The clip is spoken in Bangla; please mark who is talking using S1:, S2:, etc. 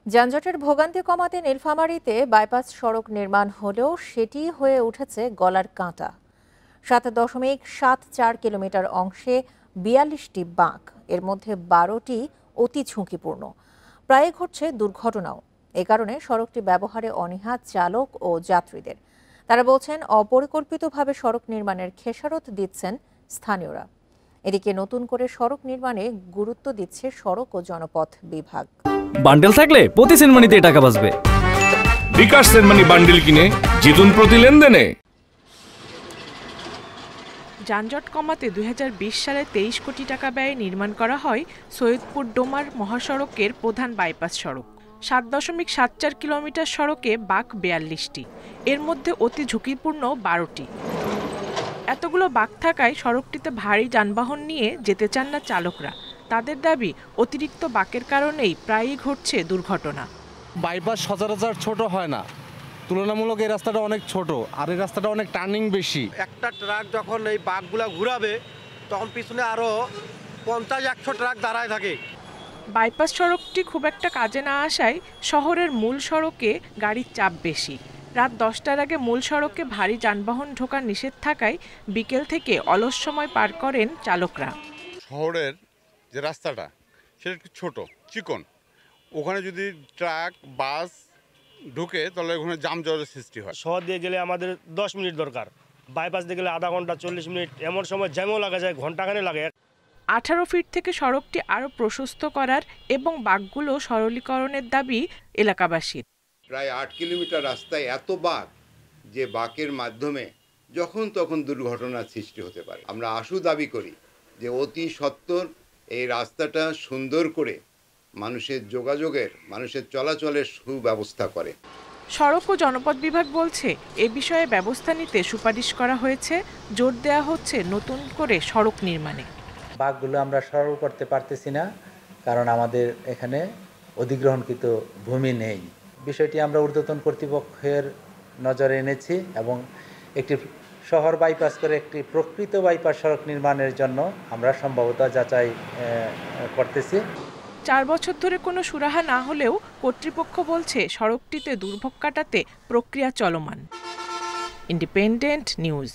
S1: যানজটের ভোগান্তি কমাতে নীলফামারীতে বাইপাস সড়ক নির্মাণ হলেও সেটি হয়ে উঠেছে গলার কাঁটা। 7.74 কিলোমিটার অংশে 42টি বাঁক, এর মধ্যে 12টি অতি ঝুঁকিপূর্ণ। প্রায় ঘটছে দুর্ঘটনাও। এ কারণে সড়কটি ব্যবহারে অনীহা চালক ও যাত্রীদের। তারা বলছেন, অপরিকল্পিতভাবে সড়ক নির্মাণের খেসারত দিচ্ছেন স্থানীয়রা। এদিকে নতুন করে সড়ক নির্মাণে গুরুত্ব দিচ্ছে সড়ক ও জনপথ বিভাগ।
S2: বান্ডেল থাকলে প্রতি সেনমানিতে টাকা বাঁচবে।
S3: বিকাশ সেনমানি বান্ডেল কিনে জিতুন প্রতি লেনদেনে।
S4: যানজট কমাতে 2020 সালে 23 কোটি টাকা ব্যয়ে নির্মাণ করা হয় সৈয়দপুর ডোমার মহাসড়কের প্রধান বাইপাস সড়ক। 7.74 কিলোমিটার সড়কে বাঁক 42টি, এর মধ্যে অতি ঝুঁকিপূর্ণ 12টি। এতগুলো বাঁক থাকায় সড়কটিতে ভারী যানবাহন নিয়ে যেতে চান না চালকরা। তাদের দাবি, অতিরিক্ত বাঁকের কারণেই প্রায়ই ঘটছে দুর্ঘটনা।
S5: বাইপাস সচরাচর ছোট হয় না, তুলনামূলক এই রাস্তাটা অনেক ছোট, আর এই রাস্তাটা অনেক টার্নিং বেশি।
S6: একটা ট্রাক যখন এই বাঁকগুলা ঘুরাবে তখন পিছনে আরো 50-100 ট্রাক দাঁড়ায় থাকে।
S4: বাইপাস সড়কটি খুব একটা কাজে না আসায় শহরের মূল সড়কে গাড়ির চাপ বেশি। রাত 10টার আগে মূল সড়কে ভারী যানবাহন ঢোকা নিষেধ থাকায় বিকেল থেকে অলস সময় পার করেন চালকরা।
S7: শহরের যে রাস্তাটা সেটা একটু ছোট, চিকন, ওখানে যদি ট্রাক বাস ঢুকে তাহলে ওখানে যানজটের সৃষ্টি হয়।
S8: শহর দিয়ে গেলে আমাদের 10 মিনিট দরকার, বাইপাস দিয়ে গেলে আধা ঘন্টা 40 মিনিট, এমন সময় জ্যামও লাগা যায়, ঘন্টাখানে লাগে।
S4: 18 ফিট থেকে সড়কটি আরও প্রশস্ত করার এবং বাঁকগুলো সরলীকরণের দাবি এলাকাবাসীর।
S9: প্রায় 8 কিলোমিটার রাস্তায় এত বাঁক যে বাঁকের মাধ্যমে যখন তখন দুর্ঘটনার সৃষ্টি হতে পারে। আমরা আশু দাবি করি যে অতি সত্বর এই রাস্তাটা সুন্দর করে মানুষের যোগাযোগের, মানুষের চলাচলের সুব্যবস্থা করে।
S4: সড়ক ও জনপথ বিভাগ বলছে, এ বিষয়ে ব্যবস্থা নিতে সুপারিশ করা হয়েছে। জোর দেওয়া হচ্ছে নতুন করে সড়ক নির্মাণে।
S10: বাঁকগুলো আমরা সরল করতে পারতেছি না, কারণ আমাদের এখানে অধিগ্রহণকৃত ভূমি নেই। বিষয়টি আমরা ঊর্ধ্বতন কর্তৃপক্ষের নজরে এনেছি এবং একটি শহর বাইপাস করে একটি প্রকৃত বাইপাস সড়ক নির্মাণের জন্য আমরা সম্ভবত যাচাই করতেছি।
S4: 4 বছর ধরে কোনো সুরাহা না হলেও কর্তৃপক্ষ বলছে সড়কটিতে দুর্ভোগ কাটাতে প্রক্রিয়া চলমান। Independent news.